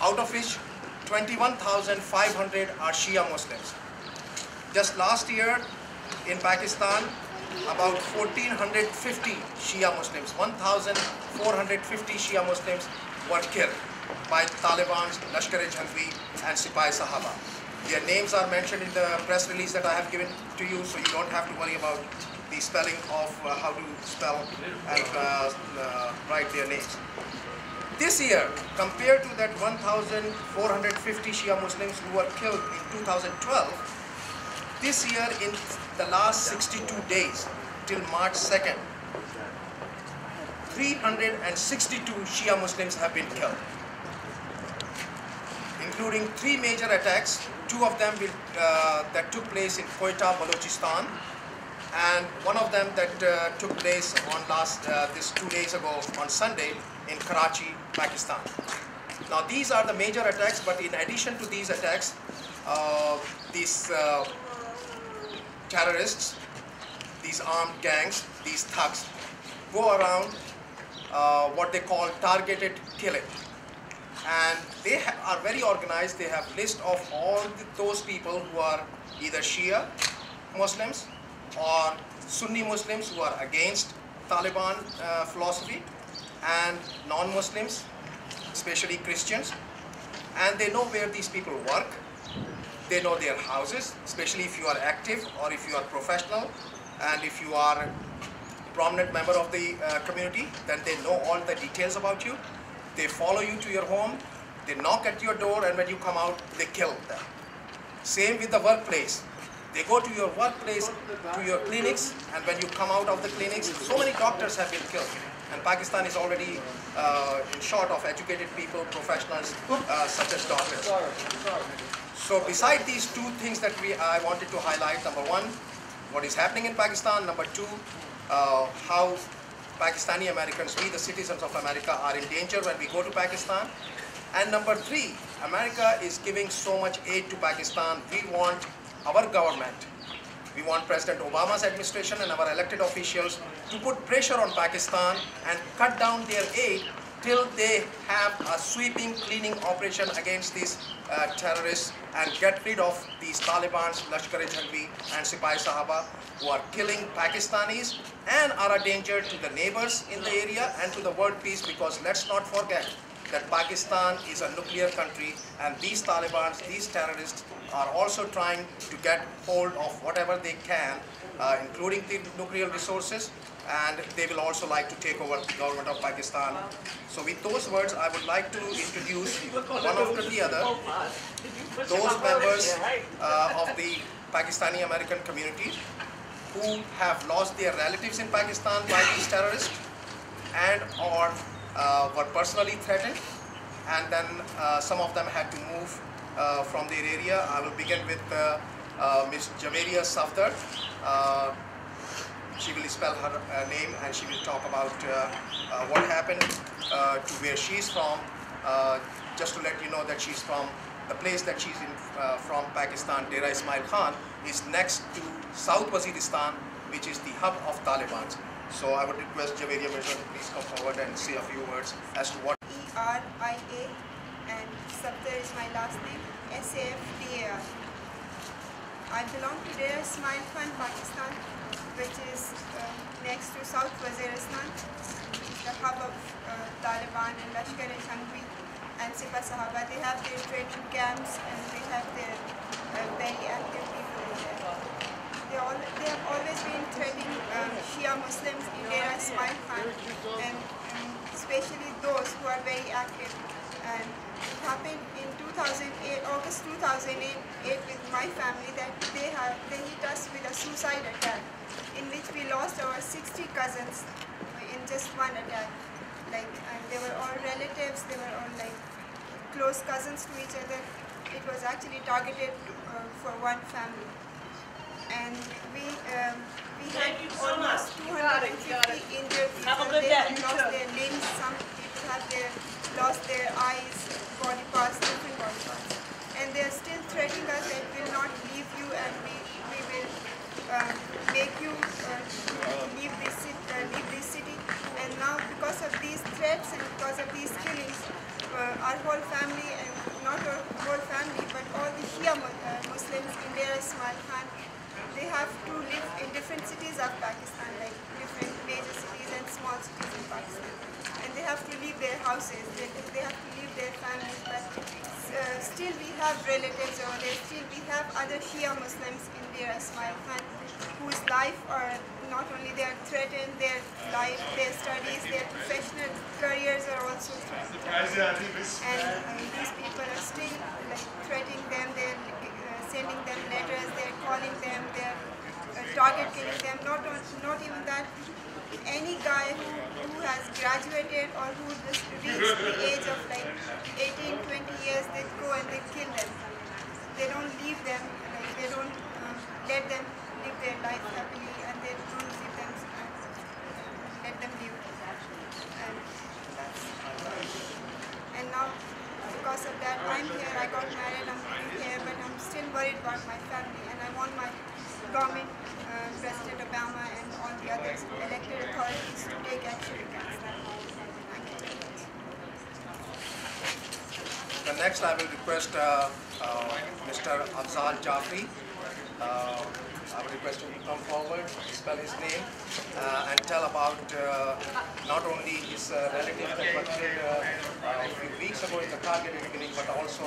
out of which 21,500 are Shia Muslims. Just last year in Pakistan, about 1,450 Shia Muslims, 1,450 Shia Muslims were killed by Taliban's Lashkar-e-Jhangvi and Sipai-Sahaba. Their names are mentioned in the press release that I have given to you, so you don't have to worry about the spelling of how to spell and write their names. This year, compared to that 1,450 Shia Muslims who were killed in 2012, this year in the last 62 days till March 2nd, 362 Shia Muslims have been killed, including 3 major attacks, 2 of them that took place in Quetta, Balochistan, and one of them that took place on this 2 days ago on Sunday in Karachi, Pakistan. Now these are the major attacks, but in addition to these attacks, these terrorists, these armed gangs, these thugs, go around what they call targeted killing. And they are very organized. They have list of all those people who are either Shia Muslims or Sunni Muslims who are against Taliban philosophy, and non-Muslims, especially Christians. And they know where these people work. They know their houses, especially if you are active or if you are professional and if you are a prominent member of the community, then they know all the details about you. They follow you to your home, they knock at your door, and when you come out, they kill them. Same with the workplace. They go to your workplace, to your clinics, and when you come out of the clinics, so many doctors have been killed. And Pakistan is already in short of educated people, professionals such as doctors. So beside these 2 things that I wanted to highlight, number 1, what is happening in Pakistan, number 2, how Pakistani Americans, we the citizens of America, are in danger when we go to Pakistan. And number 3, America is giving so much aid to Pakistan. We want our government, we want President Obama's administration and our elected officials to put pressure on Pakistan and cut down their aid till they have a sweeping cleaning operation against these terrorists and get rid of these Taliban's Lashkar-e-Jhangvi and Sipai-Sahaba who are killing Pakistanis and are a danger to the neighbors in the area and to the world peace, because let's not forget that Pakistan is a nuclear country, and these Taliban, these terrorists are also trying to get hold of whatever they can, including the nuclear resources, and they will also like to take over the government of Pakistan. So with those words, I would like to introduce one after the other those members of the Pakistani American community who have lost their relatives in Pakistan by these terrorists and or were personally threatened, and then some of them had to move from their area. I will begin with Ms. Javeria Safdar. She will spell her name and she will talk about what happened to where she is from. Just to let you know that she's from the place that she's in from Pakistan, Dera Ismail Khan, is next to South Waziristan, which is the hub of Taliban. So I would request Javeria Mirza to please come forward and say a few words as to what. E-R-I-A, and Safdar is my last name, S-A-F-D-A-R. I belong to Dera Ismail Khan, Pakistan, which is next to South Waziristan, the hub of Taliban and Lashkar-e-Jhangvi and Sipai-Sahaba. They have their training camps and they have their very active people in there. They have always been threatening Shia Muslims in Dera Ismail Khan, and especially those who are very active. And it happened in 2008, August 2008 with my family, that they hit us with a suicide attack in which we lost our 60 cousins in just one attack. And they were all relatives, they were all like close cousins to each other. It was actually targeted for one family. And we had almost 250 injured people. They have lost their limbs, some people have lost their eyes, body parts, different body parts. And they are still threatening us that we will not leave you and we will make you leave this city. And now because of these threats and because of these killings, our whole family and India Ismail Khan, they have to live in different cities of Pakistan, like different major cities and small cities in Pakistan. And they have to leave their houses, they have to leave their families, but still we have relatives over there, still we have other Shia Muslims in Deir Ismail Khan whose life are not only they are threatened, their life, their studies, their professional careers are also threatened. And these people are still like threatening them, they're sending them letters, they're calling them, they're target killing them. Not even that, any guy who has graduated or who just reached the age of like 18, 20 years, they go and they kill them. They don't leave them, like they don't let them live their life happily, and they don't leave them, let them live. And now, because of that, I'm here, I got married, I'm living here, but I'm still worried about my family, and I want my government, President Obama and all the other elected authorities to take action against that. Thank you very much. The next I will request Mr. Afzal Jafri. I will request him to come forward, spell his name, and tell about not only his relatives that were killed a few weeks ago in the targeted killing, but also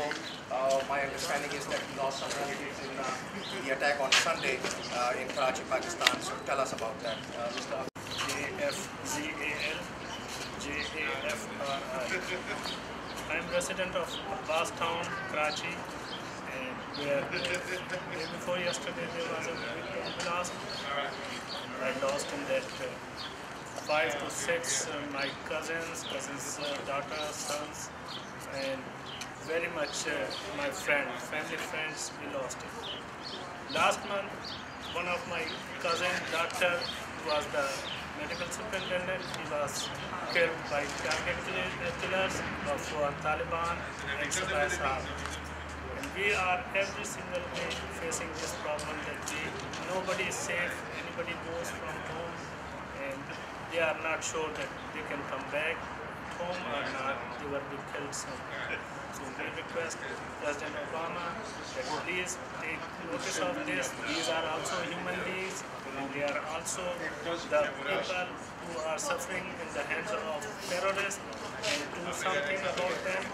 my understanding is that he lost some relatives in the attack on Sunday in Karachi, Pakistan. So tell us about that, Mr. AFZAL JAFRI. I am resident of Abbas town, Karachi, and where day before yesterday there was a blast. I lost in that 5 to 6 my cousins, daughters, sons, and very much my family friends, we lost it. Last month, one of my cousin daughter was the medical superintendent. He was killed by target killers of Taliban and Abbas. And we are every single day facing this problem that nobody is safe, anybody goes from home, and they are not sure that they can come back home or not, they will be killed soon. So we request President Obama that please take notice of this. These are also human beings, and they are also the people who are suffering in the hands of terrorists, and do something about them.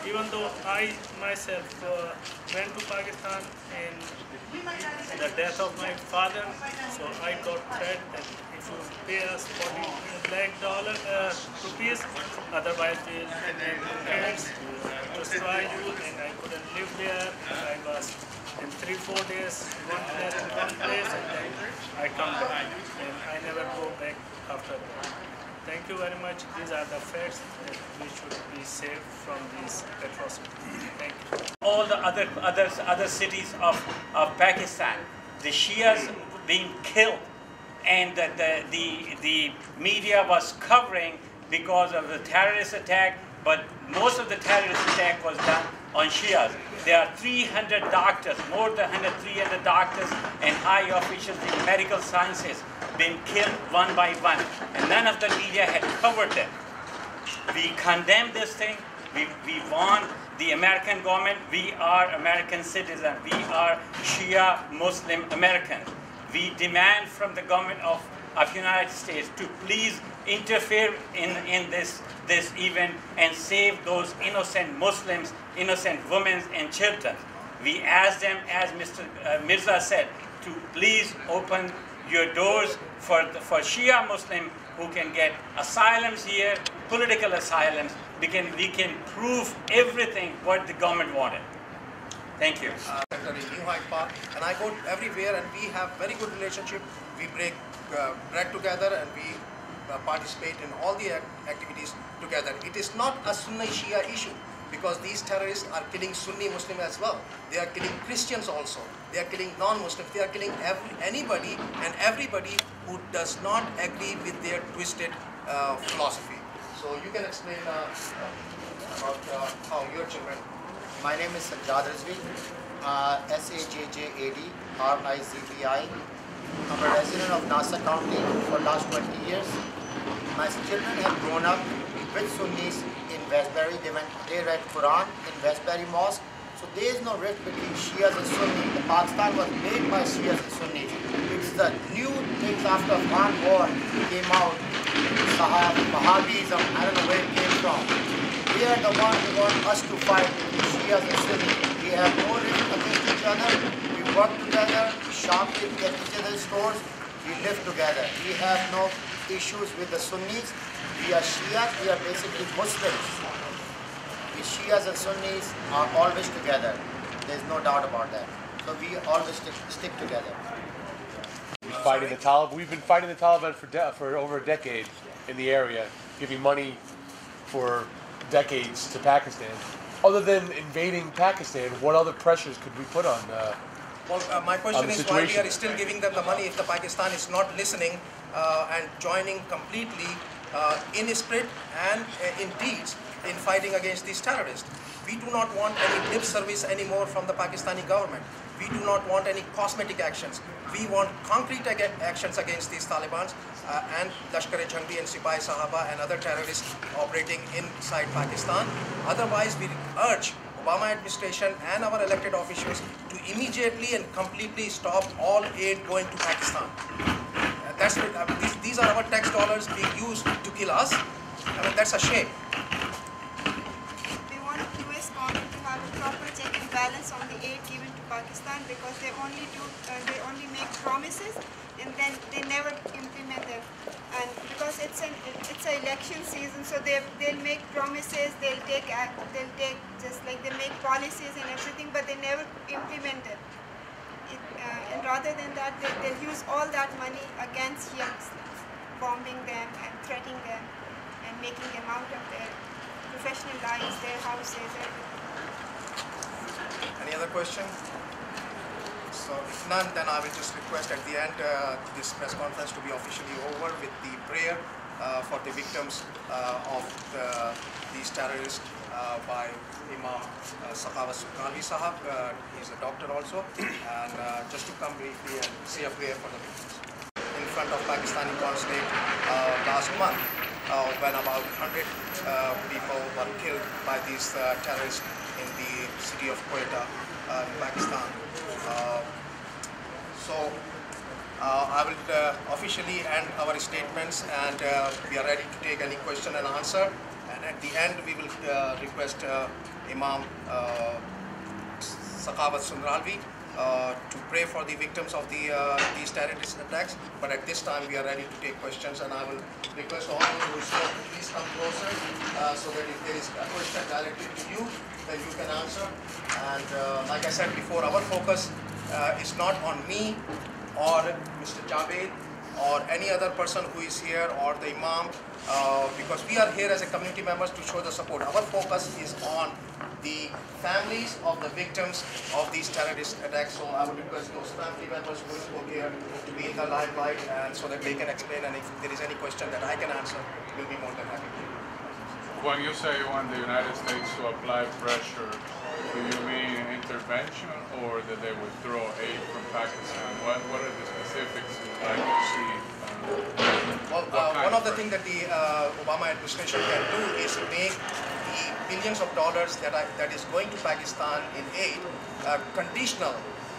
Even though I myself went to Pakistan in the death of my father, so I got threat that if you pay us $40 lakh rupees, otherwise we will destroy you, and I couldn't live there. I was in 3-4 days, one place, and then I come back, and I never go back after that. Thank you very much. These are the facts that we should be safe from these atrocities. Thank you. All the other cities of Pakistan, the Shias being killed, and the media was covering because of the terrorist attack, but most of the terrorist attack was done on Shias. There are 300 doctors, more than 300 doctors and high officials in medical sciences been killed one by one, and none of the media had covered them. We condemn this thing. We want the American government. We are American citizens. We are Shia Muslim Americans. We demand from the government of United States to please interfere in this event and save those innocent Muslims, innocent women and children. We ask them, as Mr. Mirza said, to please open your doors for Shia Muslim who can get asylums here, political asylums. We can prove everything what the government wanted. Thank you. In New Hyde Park, and I go everywhere, and we have very good relationship. We break bread together, and we participate in all the activities together. It is not a Sunni-Shia issue, because these terrorists are killing Sunni Muslim as well. They are killing Christians also. They are killing non-Muslims. They are killing anybody and everybody who does not agree with their twisted philosophy. So you can explain about how your children. My name is Sajjad Rizvi, SAJJAD, I'm a resident of Nassu County for the last 20 years. My children have grown up with Sunnis in Westbury. They read Quran in Westbury Mosque. So there is no rift between Shias and Sunnis. The Pakistan was made by Shias and Sunnis. It's the new things after Afghan war came out. Wahhabism, I don't know where it came from. They are the ones who want us to fight between Shias and Sunnis. We have no rift against each other. We work together. We shop at each other's stores. We live together. We have no issues with the Sunnis. We are Shias. We are basically Muslims. The Shias and Sunnis are always together. There's no doubt about that. So we always stick together. Fighting the Taliban. We've been fighting the Taliban for over a decade in the area, giving money for decades to Pakistan. Other than invading Pakistan, what other pressures could we put on? My question is why we are still giving them the money if the Pakistan is not listening and joining completely in spirit and in deeds in fighting against these terrorists. We do not want any lip service anymore from the Pakistani government. We do not want any cosmetic actions. We want concrete actions against these Taliban and Lashkar-e-Jhangvi and Sipahi Sahaba and other terrorists operating inside Pakistan. Otherwise, we urge Obama administration and our elected officials to immediately and completely stop all aid going to Pakistan. That's what, these are our tax dollars being used to kill us. I mean, that's a shame. We want US government to have a proper check and balance on the aid given to Pakistan, because they only make promises and then they never implement them. And because it's an election season, so they'll make promises, they'll take just like they make policies and everything, but they never implement it. And rather than that, they'll use all that money against Shia Muslims, bombing them and threatening them and making them out of their professional lives, their houses, everything. Any other question? So if none, then I will just request at the end this press conference to be officially over with the prayer for the victims of these terrorists by Imam Sunralvi Sahab. He's a doctor also, and just to come briefly and say a prayer for the victims. In front of Pakistani consulate last month, when about 100 people were killed by these terrorists in the city of Quetta, in Pakistan. So I will officially end our statements, and we are ready to take any question and answer. And at the end, we will request Imam Sunralvi to pray for the victims of these terrorist attacks. But at this time, we are ready to take questions, and I will request all of you who is here to please come closer so that if there is a question directly to you, then you can answer. And like I said before, our focus is not on me or Mr. Javed or any other person who is here or the Imam, because we are here as a community members to show the support. Our focus is on the families of the victims of these terrorist attacks. So I would request those family members who spoke here to be in the limelight, and so that they can explain, and if there is any question that I can answer, we'll be more than happy. When you say you want the United States to apply pressure, do you mean intervention or that they withdraw aid from Pakistan? What are the specifics you'd like to see? Well, one of the things that the Obama administration can do is make the billions of dollars that is going to Pakistan in aid conditional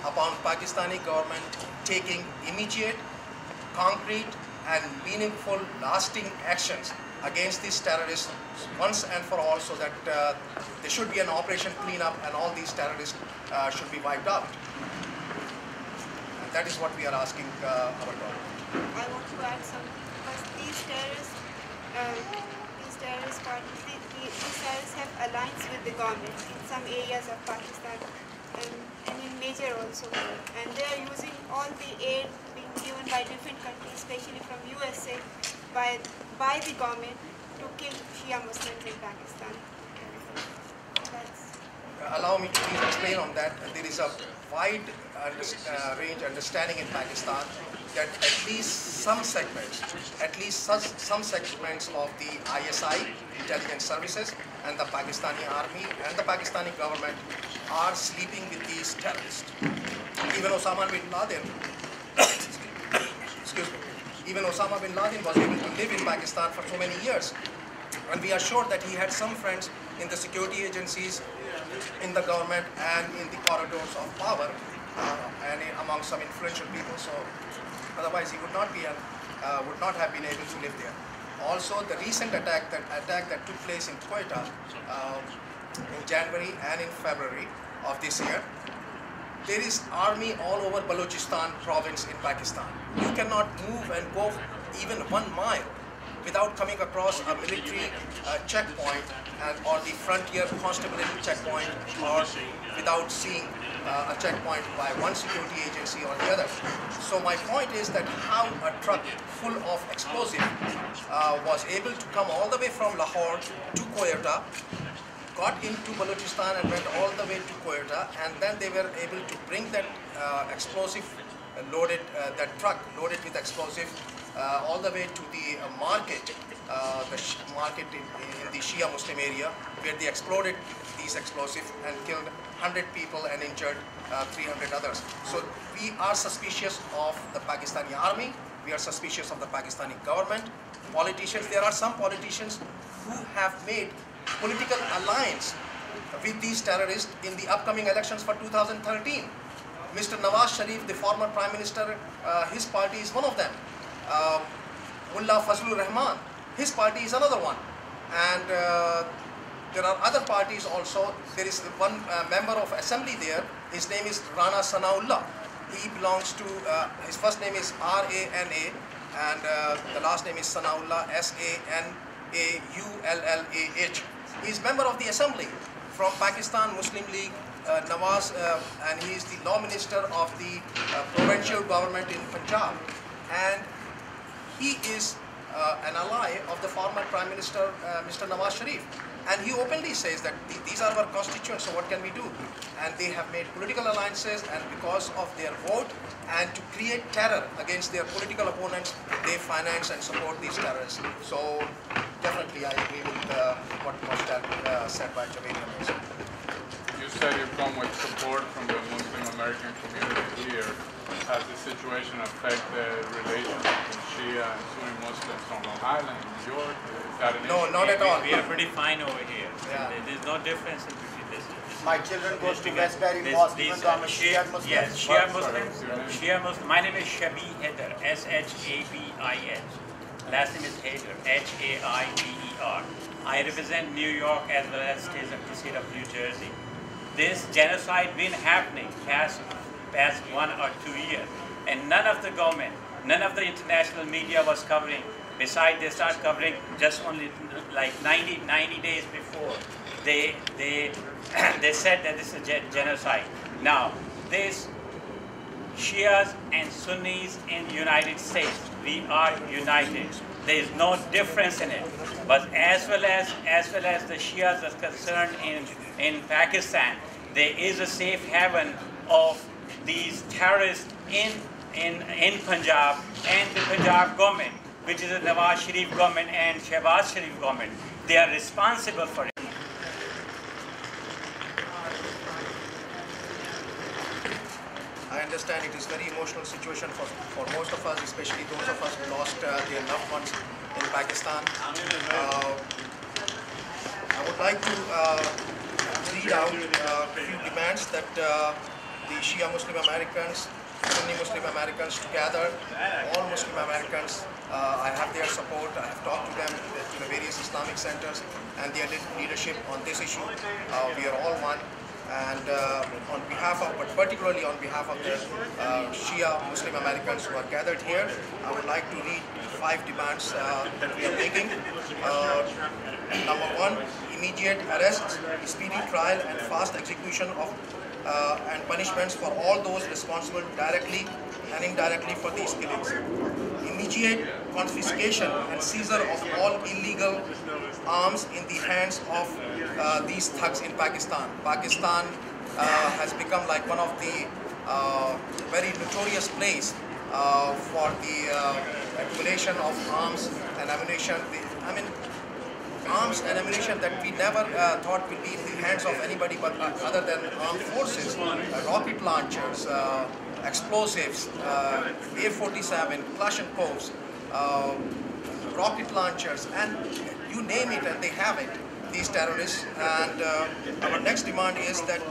upon Pakistani government taking immediate, concrete, and meaningful, lasting actions against these terrorists once and for all, so that there should be an operation cleanup and all these terrorists should be wiped out. And that is what we are asking our government. I want to add something, because these terrorist parties, these terrorists have alliance with the government in some areas of Pakistan and in major also, and they are using all the aid being given by different countries, especially from USA, by the government to kill Shia Muslims in Pakistan. Allow me to please explain on that. There is a wide range understanding in Pakistan that at least some segments of the ISI, intelligence services, and the Pakistani army and the Pakistani government are sleeping with these terrorists. Even Osama bin Laden, excuse me, even Osama bin Laden was able to live in Pakistan for so many years. And we are sure that he had some friends in the security agencies in the government and in the corridors of power and among some influential people. So otherwise he would not have been able to live there. Also, the recent attack that took place in Quetta in January and in February of this year. There is army all over Balochistan province in Pakistan. You cannot move and go even 1 mile without coming across a military checkpoint or the frontier constabulary checkpoint, or without seeing a checkpoint by one security agency or the other. So my point is that how a truck full of explosive was able to come all the way from Lahore to Quetta, got into Balochistan and went all the way to Quetta, and then they were able to bring that explosive loaded, that truck loaded with explosive all the way to the market, market in the Shia Muslim area, where they exploded these explosives and killed 100 people and injured 300 others. So we are suspicious of the Pakistani army, we are suspicious of the Pakistani government, politicians. There are some politicians who have made political alliance with these terrorists in the upcoming elections for 2013. Mr. Nawaz Sharif, the former Prime Minister, his party is one of them. Mullah Fazlur Rahman, his party is another one. And there are other parties also. There is one member of assembly there, his name is Rana Sanaullah. He belongs to, his first name is R-A-N-A and the last name is Sanaullah, S-A-N-A-U-L-L-A-H. He is member of the assembly from Pakistan Muslim League, Nawaz, and he is the law minister of the provincial government in Punjab. And he is an ally of the former Prime Minister, Mr. Nawaz Sharif. And he openly says that these are our constituents, so what can we do? And they have made political alliances, and because of their vote and to create terror against their political opponents, they finance and support these terrorists. So definitely I agree with what was said by Javed. You said you come with support from the Muslim American community here. Has the situation affect the relations between Shia and Sunni Muslims on Long Island, New York? Is that an No, issue? not at all. We are pretty fine over here. Yeah. There's no difference in between this. My children go to Westbury Mosque, even though I'm a Shia Muslim. Yes, Shia Muslims. Sorry, Shia Muslim. My name is Shabi Haider, S-H-A-B-I-H. Last name is Haider, H-A-I-D-E-R. I represent New York as well as the state of New Jersey. This genocide been happening past 1 or 2 years, and none of the government, none of the international media was covering. Besides, they start covering just only like 90 days before. They said that this is genocide. Now, this Shias and Sunnis in the United States, we are united. There is no difference in it. But as well as the Shias are concerned in Pakistan, there is a safe haven of these terrorists in Punjab and the Punjab government, which is the Nawaz Sharif government and Shehbaz Sharif government. They are responsible for it. I understand it is very emotional situation for most of us, especially those of us who lost their loved ones in Pakistan. I would like to read out a few demands that the Shia Muslim Americans, Sunni Muslim Americans together, all Muslim Americans, I have their support. I have talked to them, to the various Islamic centers and their leadership on this issue. We are all one. And on behalf of, but particularly on behalf of the Shia Muslim Americans who are gathered here, I would like to read 5 demands that we are making. Number 1, immediate arrests, speedy trial and fast execution of and punishments for all those responsible directly and indirectly for these killings. Immediate confiscation and seizure of all illegal arms in the hands of these thugs in Pakistan. Pakistan has become like one of the very notorious place for the accumulation of arms and ammunition. Arms and ammunition that we never thought would be in the hands of anybody but other than armed forces. Rocket launchers, explosives, A-47, Kalashnikovs, rocket launchers, and you name it and they have it. these terrorists. And our next demand is that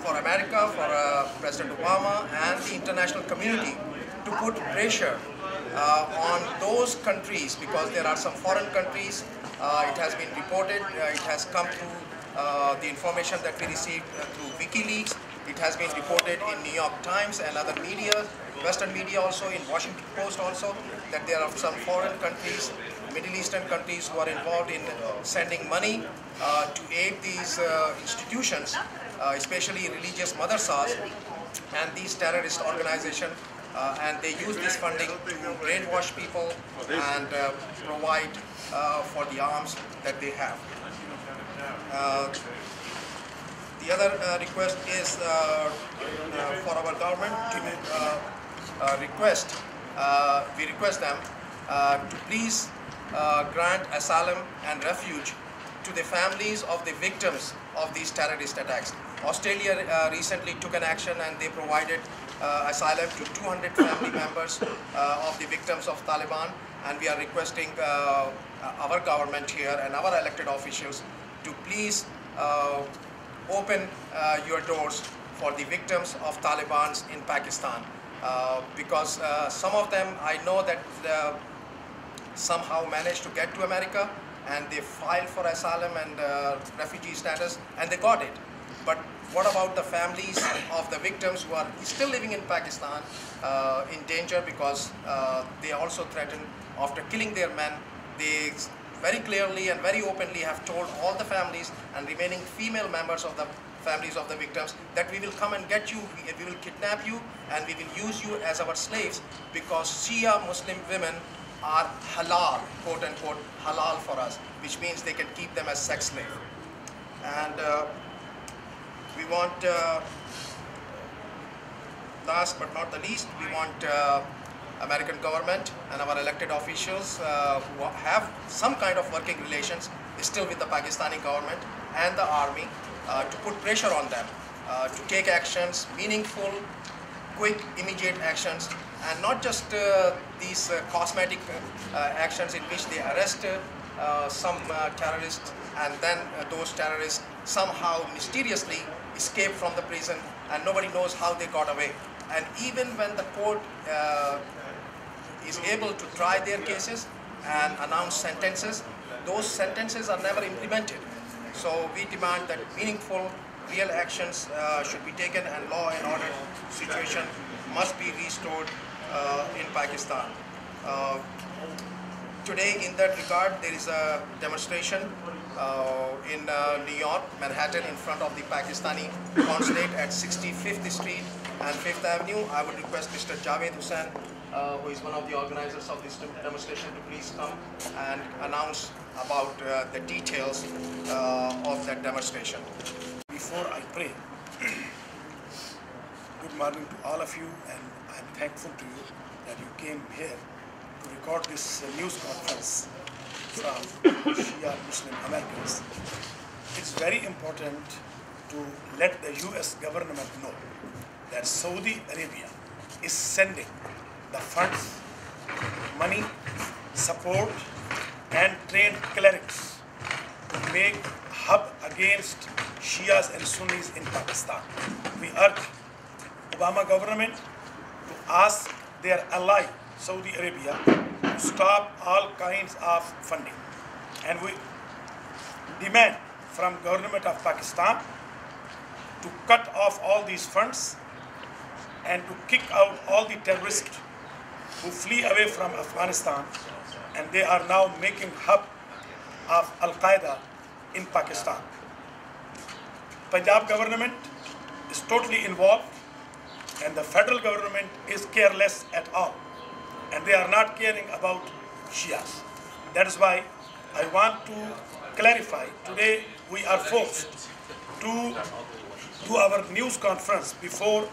for America, for President Obama and the international community to put pressure on those countries, because there are some foreign countries, it has been reported, it has come through the information that we received through WikiLeaks, it has been reported in New York Times and other media, Western media also, in Washington Post also, that there are some foreign countries, Middle Eastern countries who are involved in sending money to aid these institutions, especially religious madrasas and these terrorist organizations, and they use this funding to brainwash people and provide for the arms that they have. The other request is for our government to we request them to please grant asylum and refuge to the families of the victims of these terrorist attacks. Australia recently took an action and they provided asylum to 200 family members of the victims of Taliban, and we are requesting our government here and our elected officials to please open your doors for the victims of Taliban in Pakistan, because some of them, I know that somehow managed to get to America and they filed for asylum and refugee status and they got it. But what about the families of the victims who are still living in Pakistan in danger, because they also threatened after killing their men? They very clearly and very openly have told all the families and remaining female members of the families of the victims that we will come and get you, we will kidnap you and we will use you as our slaves, because Shia Muslim women are halal, quote unquote, halal for us, which means they can keep them as sex slaves. And we want, last but not the least, we want American government and our elected officials who have some kind of working relations still with the Pakistani government and the army to put pressure on them to take actions, meaningful, quick, immediate actions, and not just these cosmetic actions in which they arrest some terrorists and then those terrorists somehow mysteriously escape from the prison and nobody knows how they got away. And even when the court is able to try their cases and announce sentences, those sentences are never implemented. So we demand that meaningful, real actions should be taken and law and order situation must be restored in Pakistan. Today, in that regard, there is a demonstration in New York, Manhattan, in front of the Pakistani consulate at 65th Street and 5th Avenue. I would request Mr. Javed Hussain, who is one of the organizers of this demonstration, to please come and announce about the details of that demonstration. Before I pray, good morning to all of you, and I'm thankful to you that you came here to record this news conference from Shia Muslim Americans. It's very important to let the US government know that Saudi Arabia is sending the funds, money, support, and trained clerics to make hub against Shias and Sunnis in Pakistan. We urge Obama government to ask their ally Saudi Arabia to stop all kinds of funding, and we demand from government of Pakistan to cut off all these funds and to kick out all the terrorists who flee away from Afghanistan, and they are now making hub of Al-Qaeda in Pakistan. Punjab government is totally involved, and the federal government is careless at all, and they are not caring about Shias. That is why I want to clarify, today we are forced to do our news conference before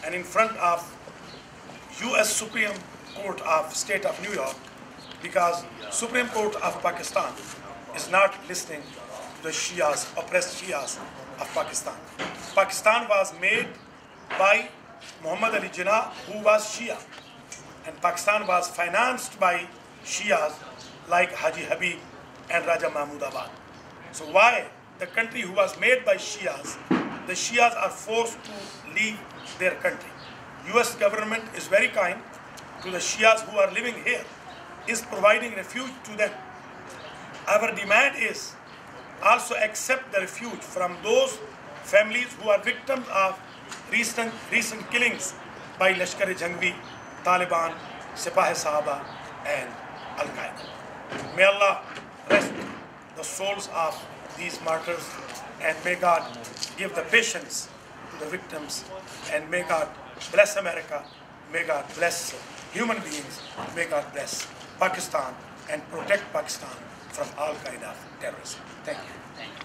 and in front of US Supreme Court of State of New York, because Supreme Court of Pakistan is not listening to the Shias, oppressed Shias of Pakistan. Pakistan was made by Muhammad Ali Jinnah, who was Shia, and Pakistan was financed by Shias like Haji Habib and Raja Mahmudabad. So why the country who was made by Shias, the Shias are forced to leave their country? US government is very kind to the Shias who are living here, is providing refuge to them. Our demand is also accept the refuge from those families who are victims of recent killings by Lashkar-e-Jhangvi, Taliban, Sipah-e-Sahaba and Al-Qaeda. May Allah rest the souls of these martyrs, and may God give the patience to the victims, and may God bless America, may God bless human beings, may God bless Pakistan and protect Pakistan from all kind of terrorism. Thank you.